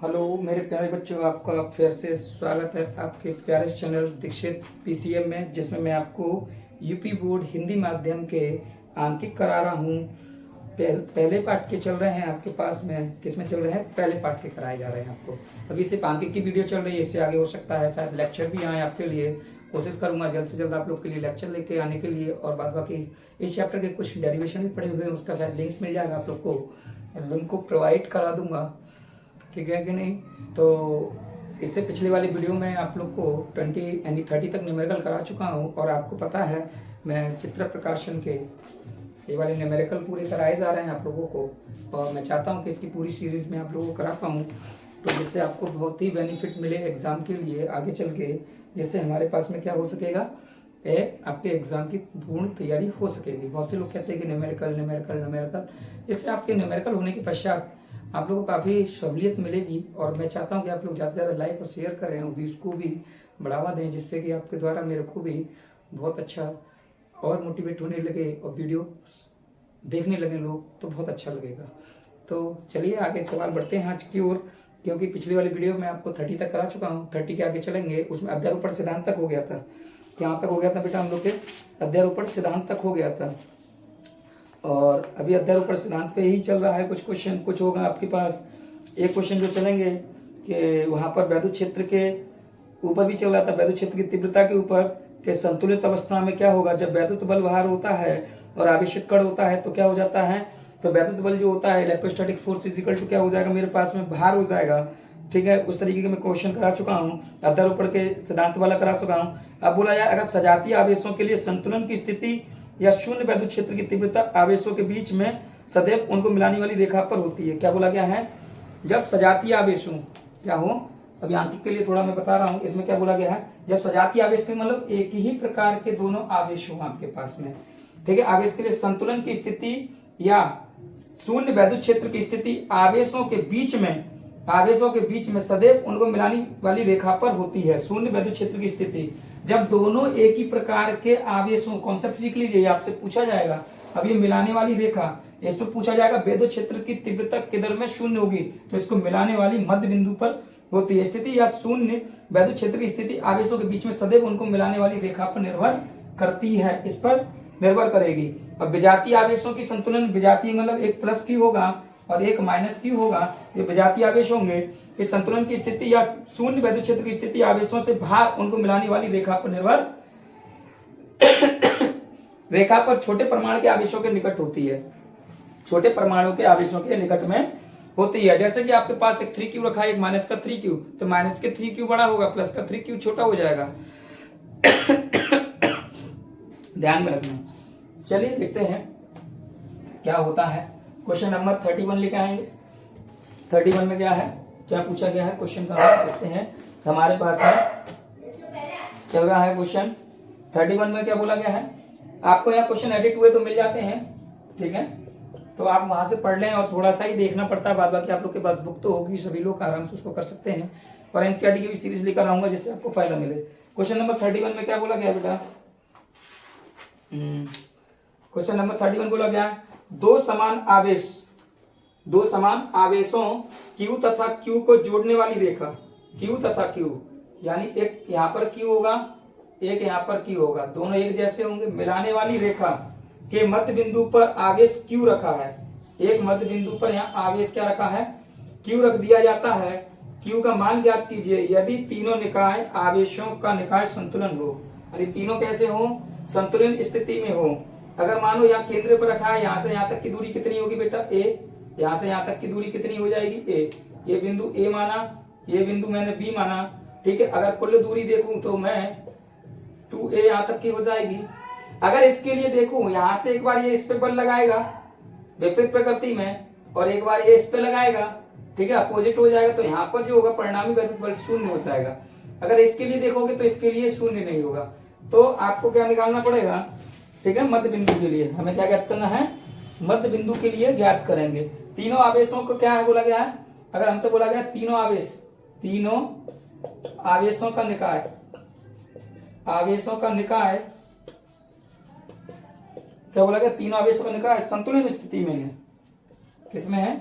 Hello मेरे प्यारे बच्चों, आपका फिर से स्वागत है आपके प्यारे चैनल दीक्षित पीसीएम में, जिसमें मैं आपको यूपी बोर्ड हिंदी माध्यम के आंकिक करा रहा हूँ। पहले पार्ट के चल रहे हैं आपके पास में, किसमें चल रहे हैं? पहले पार्ट के कराए जा रहे हैं आपको। अभी सिर्फ आंकिक की वीडियो चल रही है, इससे आगे हो सकता है शायद लेक्चर भी आए आपके लिए। कोशिश करूंगा जल्द से जल्द आप लोग के लिए लेक्चर लेके आने के लिए। और बाद बाकी इस चैप्टर के कुछ डेरिवेशन भी पढ़े हुए हैं, उसका शायद लिंक मिल जाएगा आप लोग को, लिंक को प्रोवाइड करा दूंगा, ठीक है कि नहीं। तो इससे पिछले वाली वीडियो में आप लोग को 20 यानी 30 तक न्यूमेरिकल करा चुका हूँ। और आपको पता है मैं चित्र प्रकाशन के ये वाले न्यूमेरिकल पूरे कराए जा रहे हैं आप लोगों को, और मैं चाहता हूँ कि इसकी पूरी सीरीज में आप लोगों को करा पाऊँ, तो जिससे आपको बहुत ही बेनिफिट मिले एग्जाम के लिए आगे चल के, जिससे हमारे पास में क्या हो सकेगा, आपके एग्जाम की पूर्ण तैयारी हो सकेगी। बहुत से लोग कहते हैं कि न्यूमेरिकल न्यूमेरिकल न्यूमेरिकल, इससे आपके न्यूमेरिकल होने के पश्चात आप लोगों को काफ़ी सहूलियत मिलेगी। और मैं चाहता हूं कि आप लोग ज़्यादा से ज़्यादा लाइक और शेयर करें और उसको भी बढ़ावा दें, जिससे कि आपके द्वारा मेरे को भी बहुत अच्छा और मोटिवेट होने लगे और वीडियो देखने लगे लोग, तो बहुत अच्छा लगेगा। तो चलिए आगे सवाल बढ़ते हैं आज की ओर, क्योंकि पिछली वाली वीडियो में आपको 30 तक करा चुका हूँ। 30 के आगे चलेंगे, उसमें अध्यारोपण सिद्धांत तक हो गया था। कहाँ तक हो गया था बेटा? हम लोग के अध्यारोपण सिद्धांत तक हो गया था, और अभी अध्यारोपण सिद्धांत पे ही चल रहा है। कुछ क्वेश्चन कुछ होगा आपके पास। एक क्वेश्चन जो चलेंगे कि वहां पर वैद्युत क्षेत्र के ऊपर भी चल रहा था, वैद्युत क्षेत्र की तीव्रता के ऊपर कि संतुलित अवस्था में क्या होगा जब वैद्युत बल बाहर होता है और आवेशित कण होता है तो क्या हो जाता है। तो वैद्युत बल जो होता है इलेक्ट्रोस्टैटिक फोर्स इजिकल टू क्या हो जाएगा, मेरे पास में भार हो जाएगा, ठीक है। उस तरीके के मैं क्वेश्चन करा चुका हूँ, अध्यारोपण के सिद्धांत वाला करा चुका हूँ। अब बोला जाए अगर सजातीय आवेशों के लिए संतुलन की स्थिति या शून्य वैद्युत क्षेत्र की तीव्रता आवेशों के बीच में सदैव उनको मिलाने वाली रेखा पर होती है। क्या बोला गया है? जब सजातीय आवेशों क्या हो, अभी आंतरिक के लिए थोड़ा मैं बता रहा हूं, इसमें क्या बोला गया है, जब सजातीय आवेश के मतलब एक ही प्रकार के दोनों आवेश हो आपके पास में, ठीक है, आवेश के लिए संतुलन की स्थिति या शून्य वैद्युत क्षेत्र की स्थिति आवेशों के बीच में सदैव उनको मिलाने वाली रेखा पर होती है। शून्य वैद्युत क्षेत्र की स्थिति जब दोनों एक ही प्रकार के आवेशों, कॉन्सेप्ट सीख लीजिए, आपसे पूछा जाएगा। अब ये मिलाने वाली रेखा, इसमें पूछा जाएगा वैद्युत क्षेत्र की तीव्रता किधर में शून्य होगी, तो इसको मिलाने वाली मध्य बिंदु पर होती है। स्थिति या शून्य वैद्युत क्षेत्र की स्थिति आवेशों के बीच में सदैव उनको मिलाने वाली रेखा पर निर्भर करती है, इस पर निर्भर करेगी। और विजातीय आवेशों की संतुलन, विजातीय मतलब एक प्लस की होगा और एक माइनस की होगा, ये विजातीय आवेश होंगे। इस संतुलन की स्थिति या शून्य वैद्युत क्षेत्र की स्थिति आवेशों से भार उनको मिलाने वाली रेखा पर निर्भर रेखा पर छोटे परमाणु के आवेशों के निकट होती है, छोटे परमाणु के आवेशों के निकट में होती है। जैसे कि आपके पास एक 3q रखा है, एक माइनस का 3q, तो माइनस के 3q बड़ा होगा, प्लस का 3q छोटा हो जाएगा। ध्यान में रखना। चलिए देखते हैं क्या होता है। क्वेश्चन नंबर 31 लेके आएंगे। 31 में क्या है, क्या पूछा गया है क्वेश्चन का, देखते हैं। हमारे पास है, चल रहा है क्वेश्चन 31 में क्या बोला गया है। आपको यहाँ क्वेश्चन एडिट हुए तो मिल जाते हैं, ठीक है, तो आप वहां से पढ़ लें। और थोड़ा सा ही देखना पड़ता है, बाद बाकी आप लोग के पास बुक तो होगी, सभी लोग आराम से उसको कर सकते हैं। और एनसीईआरटी की भी सीरीज लेकर आऊंगा जिससे आपको फायदा मिले। क्वेश्चन नंबर 31 में क्या बोला गया बेटा? क्वेश्चन नंबर 31 बोला गया दो समान आवेशों Q तथा Q को जोड़ने वाली रेखा, Q तथा Q, यानी एक यहाँ पर Q होगा, एक यहाँ पर Q होगा, दोनों एक जैसे होंगे। मिलाने वाली रेखा के मध्य बिंदु पर आवेश Q रखा है, एक मध्य बिंदु पर यहाँ आवेश क्या रखा है, Q रख दिया जाता है। Q का मान ज्ञात कीजिए यदि तीनों निकाय आवेशों का निकाय संतुलन हो, यानी तीनों कैसे हो, संतुलन स्थिति में हो। अगर मानो यहाँ केंद्र पर रखा है, यहाँ से यहाँ तक की दूरी कितनी होगी बेटा, A, यहाँ से यहाँ तक की दूरी कितनी हो जाएगी, A, ये बिंदु A माना, ये बिंदु मैंने B माना, ठीक है। अगर कुल दूरी देखूं तो मैं 2A यहाँ तक की हो जाएगी। अगर इसके लिए देखूं, यहाँ से एक बार ये इस पे बल लगाएगा विपरीत प्रकृति में, और एक बार ये इस पे लगाएगा, ठीक है, अपोजिट हो जाएगा, तो यहाँ पर जो होगा परिणामी वैद्युत बल शून्य हो जाएगा। अगर इसके लिए देखोगे तो इसके लिए शून्य नहीं होगा। तो आपको क्या निकालना पड़ेगा, ठीक है, मध्य बिंदु के लिए हमें क्या ज्ञात करना है, मध्य बिंदु के लिए ज्ञात करेंगे। तीनों आवेशों को क्या है बोला गया है, अगर हमसे बोला गया तीनों आवेशों का निकाय क्या बोला गया, तीनों आवेशों का निकाय संतुलन स्थिति में है। किसमें है?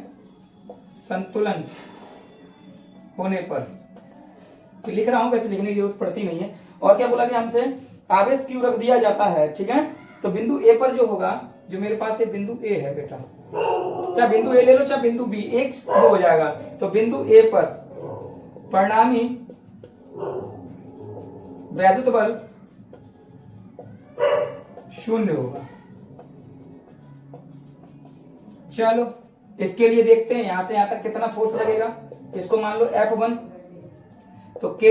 संतुलन होने पर, तो लिख रहा हूं, वैसे लिखने की जरूरत पड़ती नहीं है। और क्या बोला गया हमसे, आवेश क्यू रख दिया जाता है, ठीक है। तो बिंदु ए पर जो होगा, जो मेरे पास ये बिंदु ए है बेटा, चाहे बिंदु ए ले लो चाहे बिंदु बी, एक हो जाएगा। तो बिंदु ए पर परिणामी वैद्युत बल 0 होगा। चलो इसके लिए देखते हैं यहां से यहां तक कितना फोर्स लगेगा। इसको मान लो F1, तो K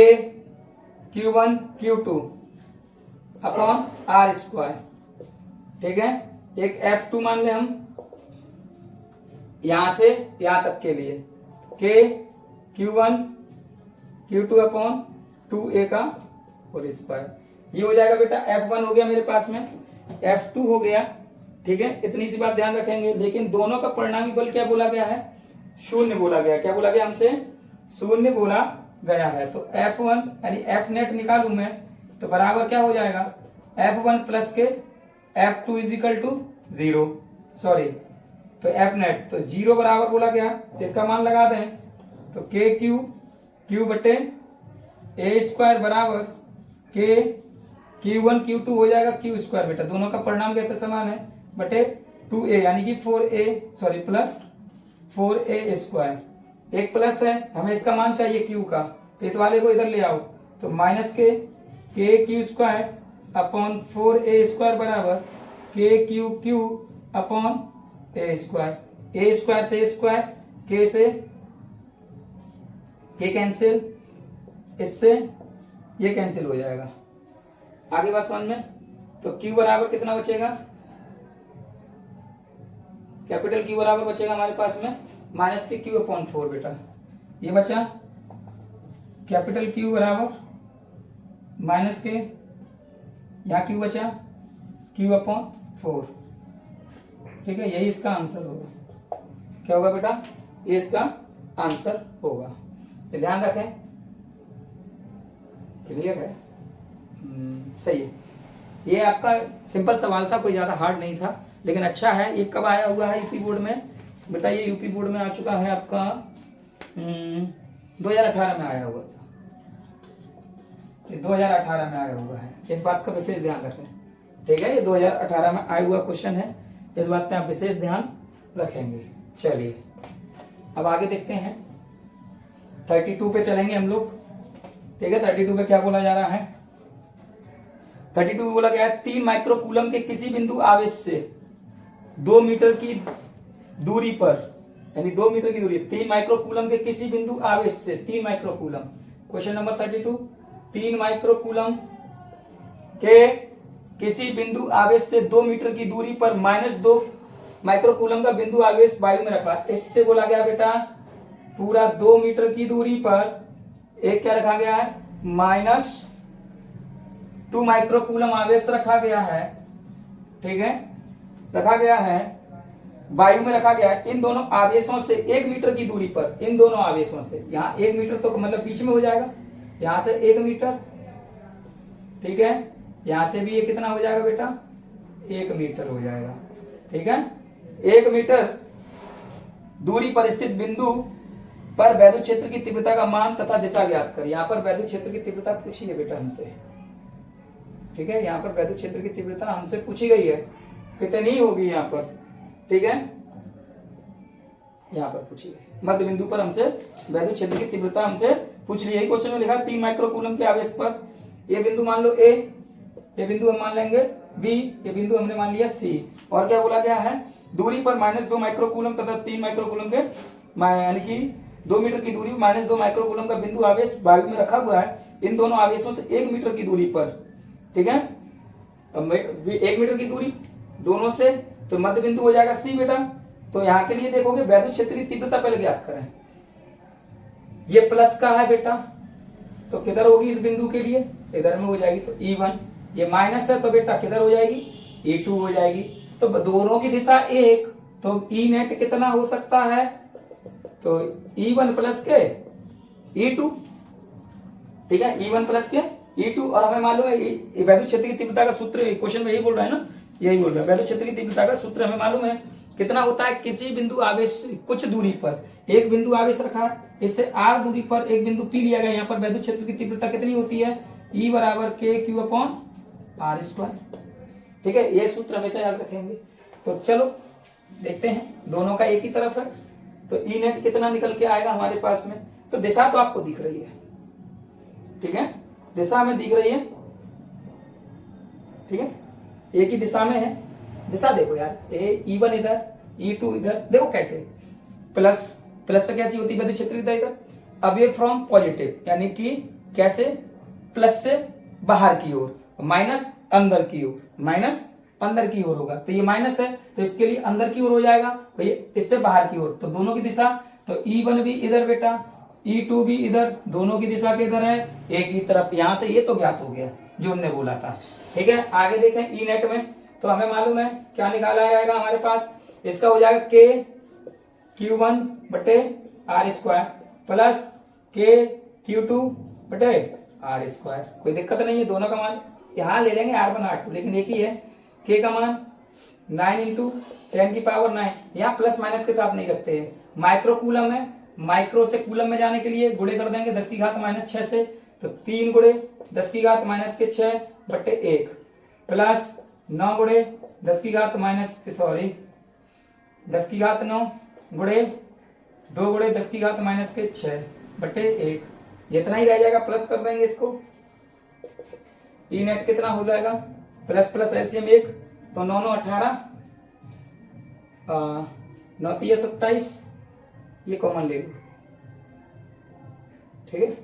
Q1 Q2 upon R square, ठीक है। एक F2 मान ले हम, यहां से यहां तक के लिए K Q1 Q2 upon 2A का होल स्क्वायर। ये हो जाएगा बेटा, F1 हो गया मेरे पास में, F2 हो गया, ठीक है। इतनी सी बात ध्यान रखेंगे। लेकिन दोनों का परिणामी बल क्या बोला गया है, 0 बोला गया। क्या बोला गया हमसे, 0 बोला गया है। तो F1 यानी F नेट निकालू मैं, तो बराबर क्या हो जाएगा, F1 प्लस के F2 is equal to 0, sorry, तो F नेट तो 0 बराबर बोला गया। इसका मान लगा दें तो के क्यू बटे ए स्क्वायर बराबर के Q1 Q2 हो जाएगा क्यू स्क्वायर बेटा, दोनों का परिणाम कैसे समान है, बटे 2A यानी कि 4A, sorry plus 4A square. एक प्लस है, हमें इसका मान चाहिए क्यू का, तो इत वाले को इधर ले आओ, तो माइनस के Q square upon 4A square बराबर के क्यू अपॉन ए स्क्वायर। ए स्क्वायर से स्क्वायर, के से के कैंसिल, इससे ये कैंसिल हो जाएगा। आगे बात समझ में, तो Q बराबर कितना बचेगा, कैपिटल Q बराबर बचेगा हमारे पास में माइनस के Q अपॉन 4 बेटा। ये बचा कैपिटल Q बराबर माइनस के, यहाँ Q बचा Q अपॉन 4, ठीक है। यही इसका आंसर होगा। क्या होगा बेटा, ये इसका आंसर होगा। तो ध्यान रखें, क्लियर है, सही है। ये आपका सिंपल सवाल था, कोई ज्यादा हार्ड नहीं था, लेकिन अच्छा है। ये कब आया हुआ है यूपी बोर्ड में बेटा, ये यूपी बोर्ड में आ चुका है आपका 2018 में आया हुआ था, ये 2018 में आया हुआ है। इस बात का विशेष ध्यान रखें, ठीक है। ये 2018 में आया हुआ क्वेश्चन है, इस बात पे आप विशेष ध्यान रखेंगे। चलिए अब आगे देखते हैं, 32 पे चलेंगे हम लोग, ठीक है। 32 पे क्या बोला जा रहा है, 32 में बोला गया है 3 माइक्रोकूलम के किसी बिंदु आवेश से 2 मीटर की दूरी पर, यानी 2 मीटर की दूरी, 3 माइक्रोकूलम के किसी बिंदु आवेश से 3 माइक्रोकूलम, क्वेश्चन नंबर 32, 3 माइक्रोकूलम के किसी बिंदु आवेश से 2 मीटर की दूरी पर -2 माइक्रोकूलम का बिंदु आवेश वायु में रखा। इससे बोला गया बेटा पूरा 2 मीटर की दूरी पर एक क्या रखा गया है, -2 माइक्रोकूलम आवेश रखा गया है, ठीक है, रखा गया है, वायु में रखा गया है। इन दोनों आवेशों से 1 मीटर की दूरी पर, इन दोनों आवेशों से, यहाँ 1 मीटर तो मतलब बीच में हो जाएगा, यहां से 1 मीटर, ठीक है, यहां से भी ये कितना हो जाएगा बेटा, 1 मीटर हो जाएगा, ठीक है। 1 मीटर दूरी पर स्थित बिंदु पर वैद्युत क्षेत्र की तीव्रता का मान तथा दिशा ज्ञात कर। यहाँ पर वैद्युत क्षेत्र की तीव्रता पूछी है बेटा हमसे, ठीक है। यहाँ पर वैद्युत क्षेत्र की तीव्रता हमसे पूछी गई है, कितनी होगी यहाँ पर, ठीक है, यहाँ पर पूछी गई। मध्य बिंदु पर हमसे वैद्युत क्षेत्र की तीव्रता हमसे पूछ ली है। क्वेश्चन में लिखा 3 माइक्रोकूलम के आवेश पर, ये बिंदु मान लो A, ये बिंदु हम मान लेंगे B, ये बिंदु हमने मान लिया C। और क्या बोला गया है, दूरी पर -2 माइक्रोकूलम तथा 3 माइक्रोकूलम के, यानी कि 2 मीटर की दूरी पर -2 माइक्रोकूलम का बिंदु आवेश वायु में रखा हुआ है। इन दोनों आवेशों से 1 मीटर की दूरी पर, ठीक है, 1 मीटर की दूरी दोनों से, तो मध्य बिंदु हो जाएगा C बेटा। तो यहाँ के लिए देखोगे वैद्युत क्षेत्र की तीव्रता पहले ज्ञात करें। ये प्लस का है बेटा, तो किधर होगी इस बिंदु के लिए, इधर में हो जाएगी, तो E1। ये माइनस है तो बेटा किधर हो जाएगी, E2 हो जाएगी। तो दोनों की दिशा एक, तो E नेट कितना हो सकता है, तो E1 प्लस के E2, ठीक है, E1 प्लस के E2। और हमें मालूम है वैद्युत क्षेत्र की तीव्रता का सूत्र, क्वेश्चन में यही बोल रहा है ना, यही बोल रहा है, वैद्युत क्षेत्र की तीव्रता का सूत्र हमें मालूम है कितना होता है, किसी बिंदु आवेश कुछ दूरी पर एक बिंदु आवेश रखा है, इससे r दूरी पर एक बिंदु P लिया गया, यहाँ पर वैद्युत क्षेत्र की तीव्रता कितनी होती है, E बराबर KQ/r²। ठीक है, ये सूत्र हमेशा याद रखेंगे। तो चलो देखते हैं, दोनों का एक ही तरफ है, तो ई नेट कितना निकल के आएगा हमारे पास में। तो दिशा तो आपको दिख रही है, ठीक है, दिशा में दिख रही है, ठीक है, एक ही दिशा में है। दिशा देखो यार, E1 इधर, E2 इधर, देखो कैसे प्लस प्लस से कैसी होती है वैद्युत क्षेत्र इधर, अवे फ्रॉम पॉजिटिव, यानी कि कैसे, प्लस से बाहर की ओर, माइनस अंदर की ओर, माइनस अंदर की ओर होगा, तो ये माइनस है तो इसके लिए अंदर की ओर हो जाएगा, तो ये इससे बाहर की ओर, तो दोनों की दिशा, तो E1 भी इधर बेटा, E2 भी इधर, दोनों की दिशा के इधर है, एक ही तरफ, यहां से ये तो ज्ञात हो गया जो हमने बोला था। ठीक है, आगे देखें ई नेट में, तो हमें मालूम है क्या निकाला जाएगा हमारे पास, इसका हो जाएगा KQ1/r² प्लस KQ2/r²। कोई दिक्कत नहीं है, दोनों का मान यहाँ ले लेंगे R1 R2, लेकिन एक ही है। K का मान 9 × 10⁹, यहाँ प्लस माइनस के साथ नहीं रखते हैं। माइक्रो कूलम है, माइक्रो से कूलम में जाने के लिए गुणे कर देंगे 10⁻⁶ से, तो 3 × 10⁻⁻⁴ प्लस 9 × 10⁻⁹ 2 × 10⁻⁶/1, इतना ही रह जाएगा, प्लस कर देंगे इसको। ई नेट कितना हो जाएगा, प्लस प्लस एलसीएम 1, तो 9 9 18, 9 3 27, ये कॉमन ले लो, ठीक है,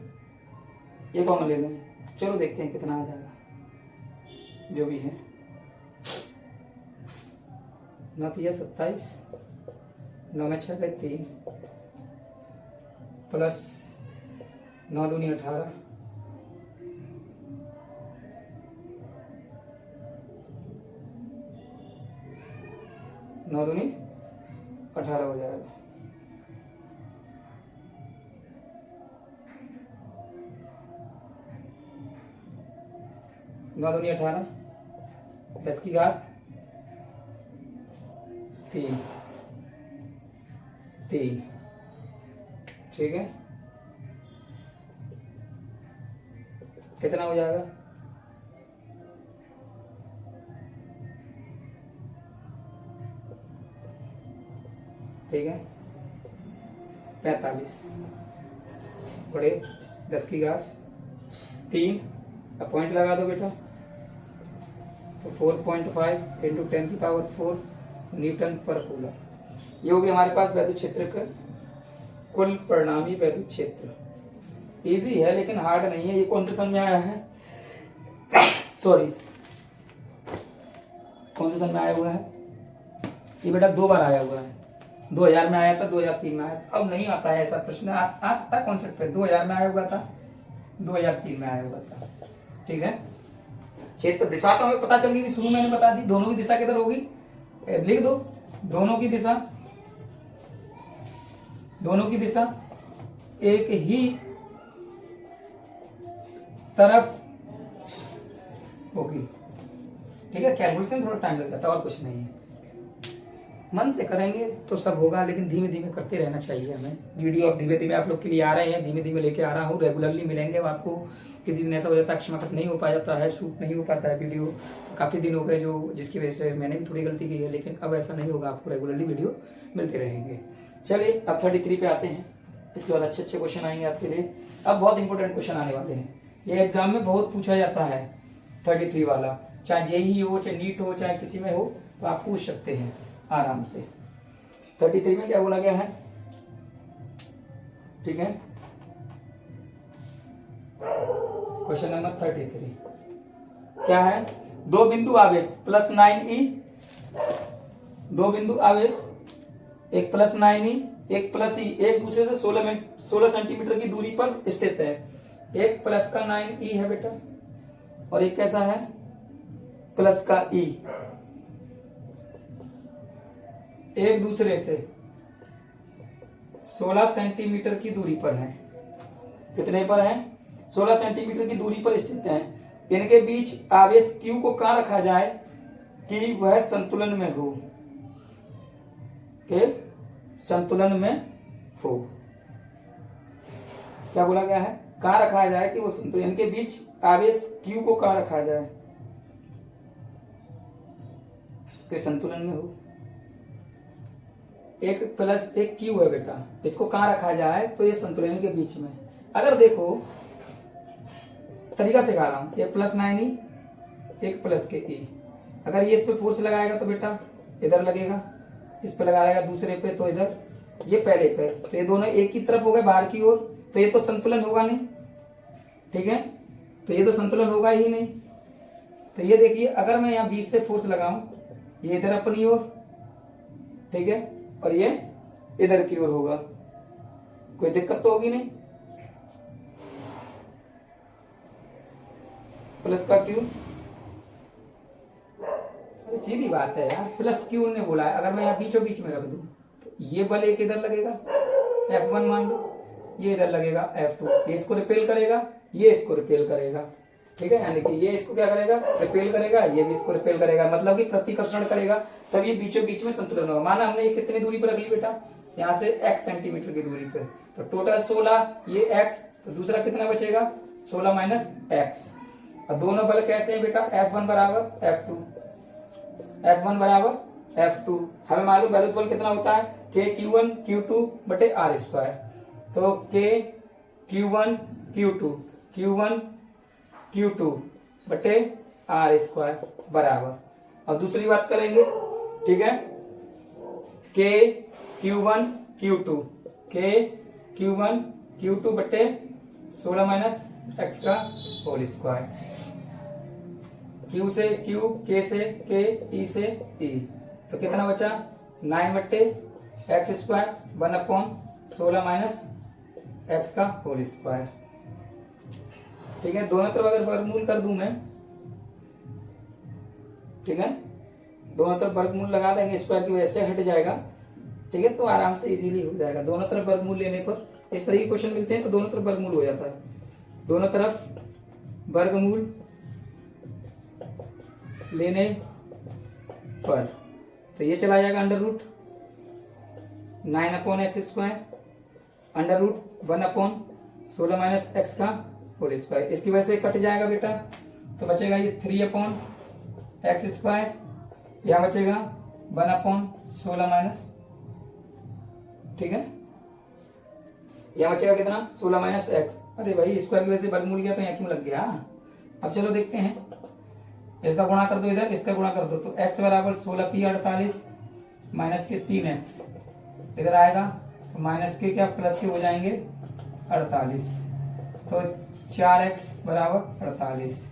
ये कॉमन ले लेंगे। चलो देखते हैं कितना आ जाएगा, जो भी है, 9 3 27, 9 में 6 3, प्लस 9 दूनी 18, 9 दूनी 18 हो जाएगा। नौ दूनी 18, 10⁻³ 3, ठीक है, कितना हो जाएगा, ठीक है, 45 बड़े 10⁻³ अब पॉइंट लगा दो बेटा, तो 4.5 × 10⁴ न्यूटन पर कूलम। ये हो गया हमारे पास वैद्युत क्षेत्र का कुल परिणामी वैद्युत क्षेत्र। इजी है लेकिन हार्ड नहीं है। ये कौन से सन में आया है, सॉरी कौन से सन में आया हुआ है, ये बेटा 2 बार आया हुआ है। 2000 में आया था, 2003 में आया था, अब नहीं आता है ऐसा प्रश्न, आ सकता है कॉन्सेप्ट पे। 2000 में आया हुआ था, 2003 में आया हुआ था, ठीक है। क्षेत्र दिशा तो हमें पता चल गई थी, शुरू में मैंने बता दी। दोनों की दिशा किधर होगी, लिख दो, दोनों की दिशा एक ही तरफ होगी, ठीक है। कैलकुलेशन थोड़ा टाइम लग जाता है और कुछ नहीं है, मन से करेंगे तो सब होगा, लेकिन धीमे धीमे करते रहना चाहिए हमें। वीडियो अब धीमे धीमे आप लोग के लिए आ रहे हैं, धीमे धीमे लेके आ रहा हूँ, रेगुलरली मिलेंगे आपको। किसी दिन ऐसा हो जाता है क्षमा नहीं हो पा जाता है, शूट नहीं हो पाता है वीडियो, काफ़ी दिन हो गए जो जिसकी वजह से मैंने भी थोड़ी गलती की है, लेकिन अब ऐसा नहीं होगा, आपको रेगुलरली वीडियो मिलते रहेंगे। चलिए अब 33 पे आते हैं, इसके बाद अच्छे अच्छे क्वेश्चन आएंगे आपके लिए। अब बहुत इंपॉर्टेंट क्वेश्चन आने वाले हैं, ये एग्जाम में बहुत पूछा जाता है 33 वाला, चाहे जेईई हो, चाहे नीट हो, चाहे किसी में हो, तो आप पूछ सकते हैं आराम से। 33 में क्या बोला गया है, ठीक है, क्वेश्चन नंबर 33 क्या है, दो बिंदु आवेश प्लस 9e, दो बिंदु आवेश, एक प्लस 9e एक प्लस ई, एक दूसरे से 16 सेंटीमीटर की दूरी पर स्थित है। एक प्लस का 9e है बेटा, और एक कैसा है, प्लस का e, एक दूसरे से 16 सेंटीमीटर की दूरी पर है। कितने पर है, 16 सेंटीमीटर की दूरी पर स्थित है। इनके बीच आवेश Q को कहां रखा जाए कि वह संतुलन में हो। के संतुलन में हो। क्या बोला गया है, कहाँ रखा जाए कि वो संतुलन के बीच आवेश Q को कहाँ रखा जाए के संतुलन में हो। एक प्लस एक Q है बेटा, इसको कहाँ रखा जाए तो ये संतुलन के बीच में। अगर देखो तरीका सिखा रहा हूं, एक प्लस 9E एक प्लस के E, अगर ये इस पे फोर्स लगाएगा तो बेटा इधर लगेगा, इस पे लगाएगा दूसरे पे तो इधर, ये पहले पे, तो ये दोनों एक की तरफ हो गए बाहर की ओर, तो ये तो संतुलन होगा नहीं, ठीक है, तो ये तो संतुलन होगा ही नहीं। तो ये देखिए अगर मैं यहाँ बीच से फोर्स लगाऊं, ये इधर अपनी ओर, ठीक है, और ये इधर की ओर होगा, कोई दिक्कत तो होगी नहीं। प्लस का क्यू, अरे सीधी बात है यार, प्लस क्यू ने बोला है, अगर मैं यहाँ बीचों बीच में रख दूं तो ये बल एक इधर लगेगा F1 मान लो, ये इधर लगेगा F2, ये इसको रिपेल करेगा, ये इसको रिपेल करेगा, ठीक है, यानी कि ये इसको क्या करेगा, रिपेल करेगा, ये भी इसको रिपेल करेगा, मतलब कि प्रतिकर्षण करेगा, तब ये बीचों बीच में संतुलन होगा। माना हमने ये कितनी दूरी पर रख ली बेटा, यहाँ से x सेंटीमीटर की दूरी पे, तो टोटल 16, ये x, तो दूसरा कितना बचेगा 16 माइनस x, और दोनों बल कैसे हैं बेटा, F1 बराबर F2, F1 बराबर F2, हमें मालूम वैद्युत बल कितना होता है, K Q1 Q2 बटे R स्क्वायर, तो K Q1 Q2 Q1 Q2 बटे R स्क्वायर बराबर, और दूसरी बात करेंगे, ठीक है, K Q1 Q2 K Q1 Q2 बटे 16 माइनस x का होल स्क्वायर, Q से Q, K से K, E से E, तो कितना बचा 9 बट्टे एक्स स्क्वायर 1/16 माइनस एक्स का होल स्क्वायर, ठीक है। दोनों तरफ अगर वर्गमूल कर दूं मैं, ठीक है, दोनों तरफ वर्गमूल लगा देंगे, स्क्वायर की वजह से हट जाएगा, ठीक है, तो आराम से इजीली हो जाएगा। दोनों तरफ वर्गमूल लेने पर इस तरह के क्वेश्चन मिलते हैं, तो दोनों तरफ वर्गमूल हो जाता है, दोनों तरफ वर्गमूल लेने पर, तो ये चला जाएगा under root 9/x square under root 1/16 minus X का होल स्क्वायर, इसकी वजह से कट जाएगा बेटा, तो बचेगा ये 3/x स्क्वायर, यहाँ बचेगा 1/16 माइनस, ठीक है, यहाँ बचेगा कितना 16 माइनस एक्स, अरे भाई स्क्वायर की वजह से वर्गमूल गया तो यहाँ क्यों लग गया। अब चलो देखते हैं, इसका गुणा कर दो इधर, इसका गुणा कर दो, तो x बराबर 16 3 48 माइनस के 3x इधर आएगा, तो माइनस के क्या प्लस के हो जाएंगे 48, तो 4x बराबर 48,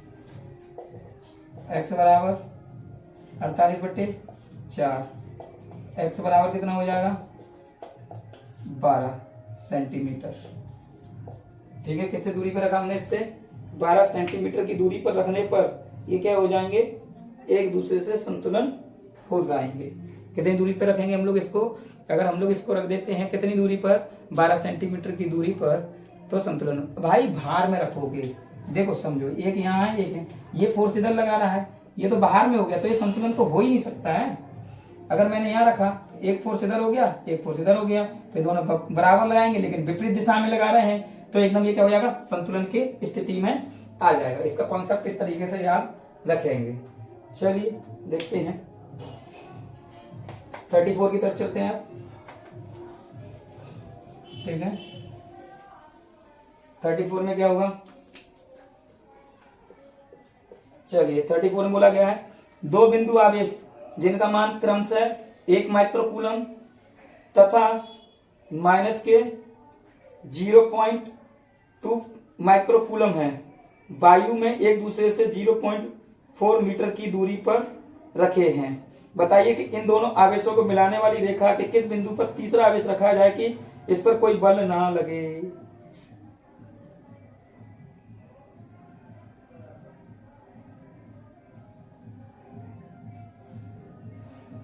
x बराबर 48 बट्टे 4, x बराबर कितना हो जाएगा 12 सेंटीमीटर, ठीक है। किससे दूरी पर रखा हमने, इससे 12 सेंटीमीटर की दूरी पर रखने पर ये क्या हो जाएंगे, एक दूसरे से संतुलन हो जाएंगे। कितनी दूरी पर रखेंगे हम लोग इसको, अगर हम लोग इसको रख देते हैं कितनी दूरी पर 12 सेंटीमीटर की दूरी पर, तो संतुलन, भाई भार में रखोगे, देखो समझो, एक यहाँ है एक है, ये फोर्स इधर लगा रहा है, ये तो बाहर में हो गया, तो ये संतुलन तो हो ही नहीं सकता है। अगर मैंने यहाँ रखा, एक फोर्स इधर हो गया, एक फोर्स इधर हो गया, तो दोनों बराबर लगाएंगे, लेकिन विपरीत दिशा में लगा रहे हैं, तो एकदम ये क्या हो जाएगा, संतुलन की स्थिति में आ जाएगा। इसका कॉन्सेप्ट इस तरीके से याद रखेंगे। चलिए देखते हैं 34 की तरफ चलते हैं आप, ठीक है। 34 में क्या होगा, चलिए 34 में बोला गया है, दो बिंदु आवेश जिनका मान क्रमशः 1 माइक्रोकूलम तथा माइनस के 0.2 माइक्रोकूलम है, वायु में एक दूसरे से 0.4 मीटर की दूरी पर रखे हैं। बताइए कि इन दोनों आवेशों को मिलाने वाली रेखा के किस बिंदु पर तीसरा आवेश रखा जाए कि इस पर कोई बल ना लगे।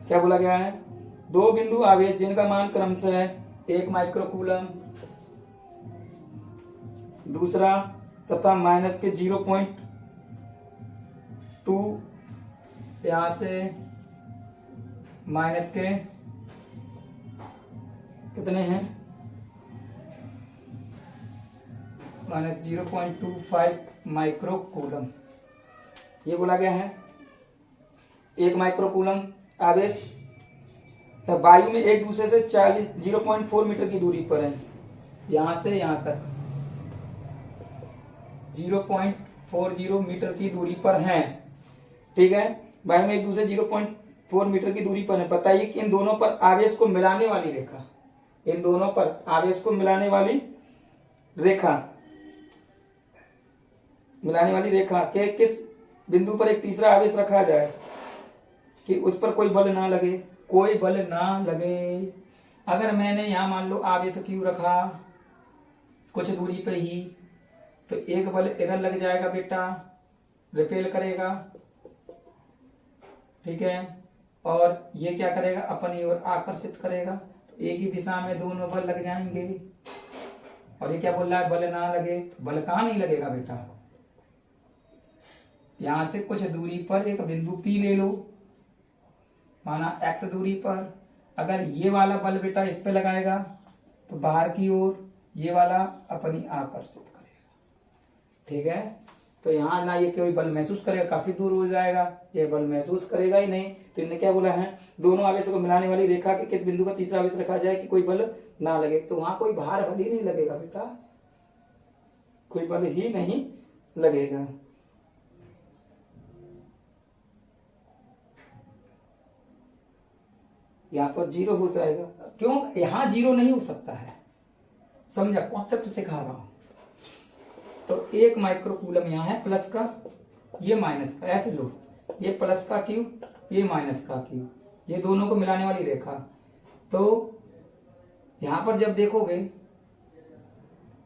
क्या बोला गया है, दो बिंदु आवेश जिनका मान क्रमशः 1 माइक्रोकूलम दूसरा तथा माइनस के 0.2 यहां से माइनस के कितने हैं, माइनस 0.25 माइक्रो कूलम ये बोला गया है। 1 माइक्रो कूलम आवेश वायु में एक दूसरे से 0.4 मीटर की दूरी पर है, यहां से यहां तक 0.40 मीटर की दूरी पर हैं, ठीक है। वायु में एक दूसरे 0.4 मीटर की दूरी पर है। बताइए कि इन दोनों पर आवेश को मिलाने वाली रेखा, इन दोनों पर आवेश को मिलाने वाली रेखा के किस बिंदु पर एक तीसरा आवेश रखा जाए कि उस पर कोई बल ना लगे, कोई बल ना लगे। अगर मैंने यहां मान लो आवेश क्यू रखा कुछ दूरी पे ही, तो एक बल इधर लग जाएगा बेटा, रिपेल करेगा, ठीक है, और ये क्या करेगा, अपनी ओर आकर्षित करेगा। तो एक ही दिशा में दोनों बल लग जाएंगे। और ये क्या बोल रहा है, बल ना लगे, बल कहाँ नहीं लगेगा बेटा, यहां से कुछ दूरी पर एक बिंदु P ले लो, माना x दूरी पर। अगर ये वाला बल बेटा इस पे लगाएगा तो बाहर की ओर, ये वाला अपनी आकर्षित करेगा, ठीक है। तो यहाँ ना ये कोई बल महसूस करेगा, काफी दूर हो जाएगा, ये बल महसूस करेगा ही नहीं। तो इन्होंने क्या बोला है, दोनों आवेशों को मिलाने वाली रेखा के किस बिंदु पर तीसरा आवेश रखा जाए कि कोई बल ना लगे। तो वहां कोई बाहर बल ही नहीं लगेगा बेटा, कोई बल ही नहीं लगेगा। यहाँ पर 0 हो जाएगा। क्यों यहाँ 0 नहीं हो सकता है, समझा, कॉन्सेप्ट सिखा रहा हूं। तो 1 माइक्रो कूलम यहाँ है, प्लस का, ये माइनस का, ऐसे लो, ये प्लस का क्यू, ये माइनस का क्यू, ये दोनों को मिलाने वाली रेखा। तो यहां पर जब देखोगे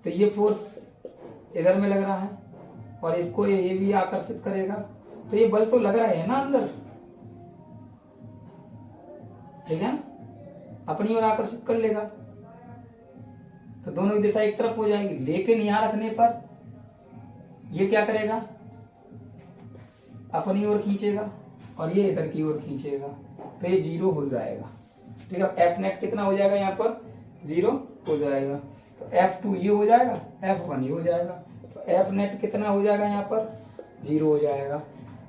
तो ये फोर्स इधर में लग रहा है और इसको ये भी आकर्षित करेगा, तो ये बल तो लग रहा है ना अंदर, ठीक है, अपनी ओर आकर्षित कर लेगा। तो दोनों की दिशा एक तरफ हो जाएगी। लेकिन यहां रखने पर ये क्या करेगा, अपनी ओर खींचेगा और ये इधर की ओर खींचेगा, तो ये 0 हो जाएगा, ठीक है। एफ नेट कितना हो जाएगा, यहाँ पर 0 हो जाएगा। तो F2 ये हो जाएगा, F1 ये हो जाएगा। तो एफ नेट कितना हो जाएगा, यहाँ पर 0 हो जाएगा।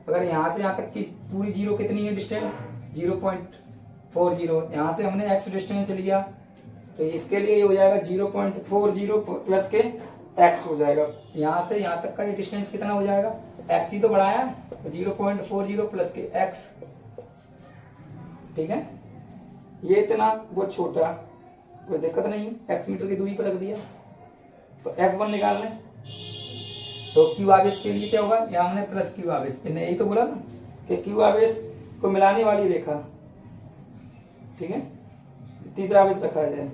अगर यहाँ से यहाँ तक की पूरी 0 कितनी है डिस्टेंस, 0.40। यहाँ से हमने x डिस्टेंस लिया, तो इसके लिए ये हो जाएगा 0.40 प्लस के x हो जाएगा। यहाँ से यहाँ तक का ये डिस्टेंस कितना हो जाएगा, x ही तो बढ़ाया है, तो 0.40 प्लस के x, ठीक है। ये इतना, वो छोटा, कोई दिक्कत नहीं है, x मीटर की दूरी पर रख दिया। तो F1 निकाल लें, तो Q आवेश के लिए क्या होगा, यहाँ हमने प्लस Q आवेश, यही तो बोला ना कि Q आवेश को मिलाने वाली रेखा, ठीक है, तीसरा आवेश रखा जाए।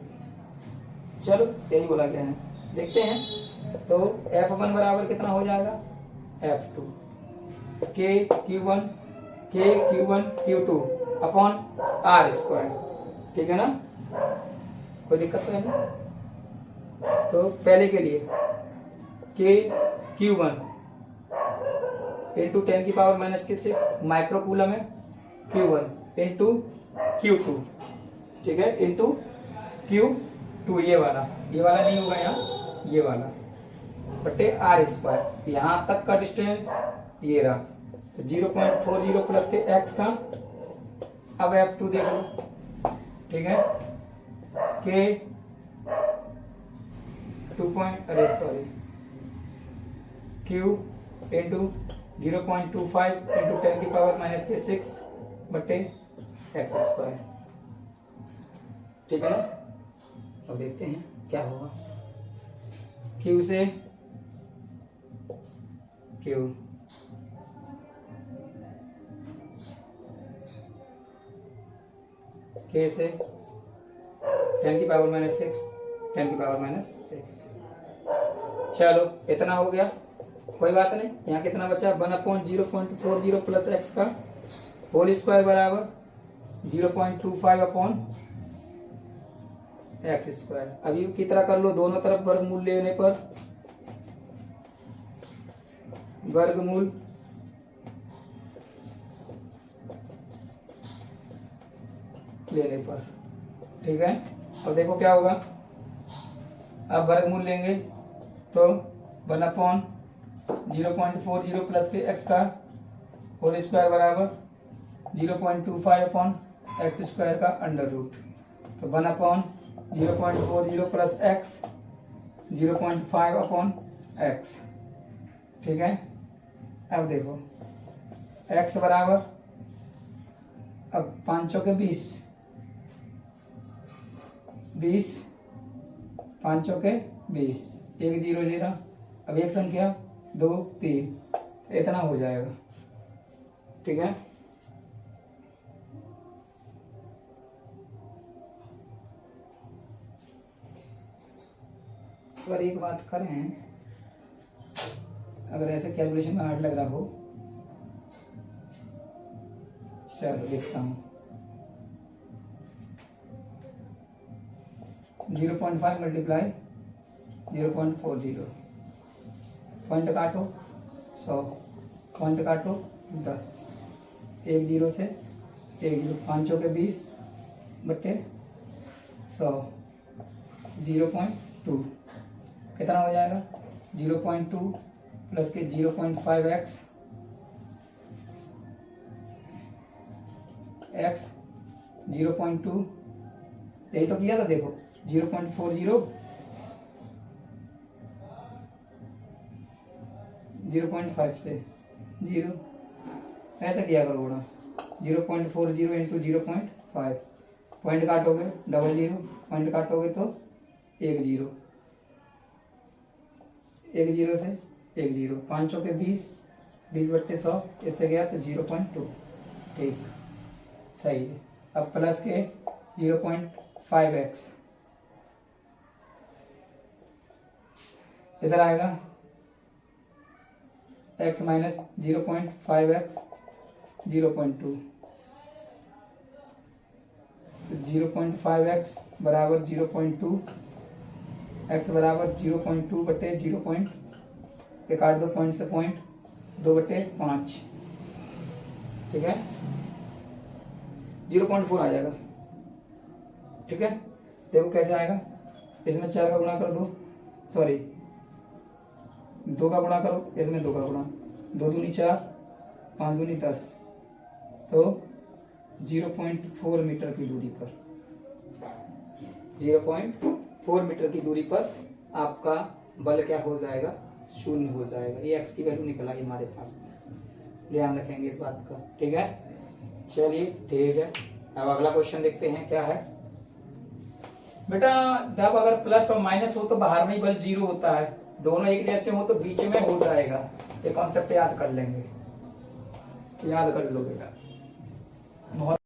चलो यही बोला गया है, देखते हैं। तो F1 बराबर कितना हो जाएगा, F2 K Q1 upon R square, ठीक है ना, कोई दिक्कत तो नहीं। तो पहले के लिए Q1 इंटू 10 की पावर माइनस के 6 माइक्रो कूलम है, Q1 इंटू Q2, ठीक है, इंटू Q2, ये वाला नहीं होगा यहाँ, ये वाला बटे R स्क्वायर। यहाँ तक का डिस्टेंस ये रहा, तो 0.40 प्लस के x का। अब F2 देख लो, ठीक है, K 2 Q इंटू 0.25 इंटू 10 की पावर माइनस के 6 बटे x स्क्वायर, ठीक है ना। अब देखते हैं क्या होगा, Q से Q, K से 10 की पावर माइनस 6, 10 की पावर माइनस 6। चलो इतना हो गया, कोई बात नहीं। यहाँ कितना बचा, 1/0.40 प्लस एक्स का होल स्क्वायर बराबर 0.25 अपॉन एक्स स्क्वायर। अभी की तरह कर लो, दोनों तरफ वर्गमूल लेने पर, वर्गमूल लेने पर, ठीक है। अब देखो क्या होगा, अब वर्गमूल लेंगे तो 1/0.40 प्लस के एक्स का होल स्क्वायर बराबर 0.25 अपॉन एक्स स्क्वायर का अंडर रूट। तो 1/0.40 प्लस एक्स 0.5 अपॉन एक्स। ठीक है, अब देखो एक्स बराबर, अब 5 के 20, 5 के 20, 1 0 0, अब एक संख्या 2 3, इतना हो जाएगा। ठीक है, अगर एक बात करें, अगर ऐसे कैलकुलेशन में हार्ड लग रहा हो, चलो लिखता हूँ 0.5 मल्टीप्लाई 0.40, पॉइंट काटो 100, पॉइंट काटो 10, 1 0 से 1 0, 5 के 20 बट्टे 100, 0.2 कितना हो जाएगा, 0.2 प्लस के 0.5 एक्स 0.2, यही तो किया था देखो, 0.40 0.5 से 0, ऐसा किया करो बड़ा, 0.40 इंटू 0.5, पॉइंट काटोगे 00, पॉइंट काटोगे तो 1 0, 1 0 से 1 0, 5 के 20, 20 बट्टे 100, इससे गया तो 0.2। ठीक, सही है। अब प्लस के 0.5x इधर आएगा, x माइनस 0.5x 0.2, 0.5x बराबर 0.2, x बराबर 0.2 बटे 0. ये काट दो पॉइंट से पॉइंट, 2/5। ठीक है, 0.4 आ जाएगा। ठीक है, देखो कैसे आएगा, इसमें 4 का गुणा कर दो, सॉरी 2 का गुणा करो, इसमें 2 का गुणा, 2 दूनी 4, 5 दूनी 10, तो 0.4 मीटर की दूरी पर, 0.4 मीटर की दूरी पर आपका बल क्या हो जाएगा, 0 हो जाएगा। ये x की वैल्यू निकल आई हमारे पास में, ध्यान रखेंगे इस बात का। ठीक है, चलिए ठीक है, अब अगला क्वेश्चन देखते हैं क्या है। बेटा जब अगर प्लस और माइनस हो तो बाहर में ही बल 0 होता है, दोनों एक जैसे हो तो बीच में हो जाएगा। ये कॉन्सेप्ट याद कर लेंगे, याद कर लो बेटा, बहुत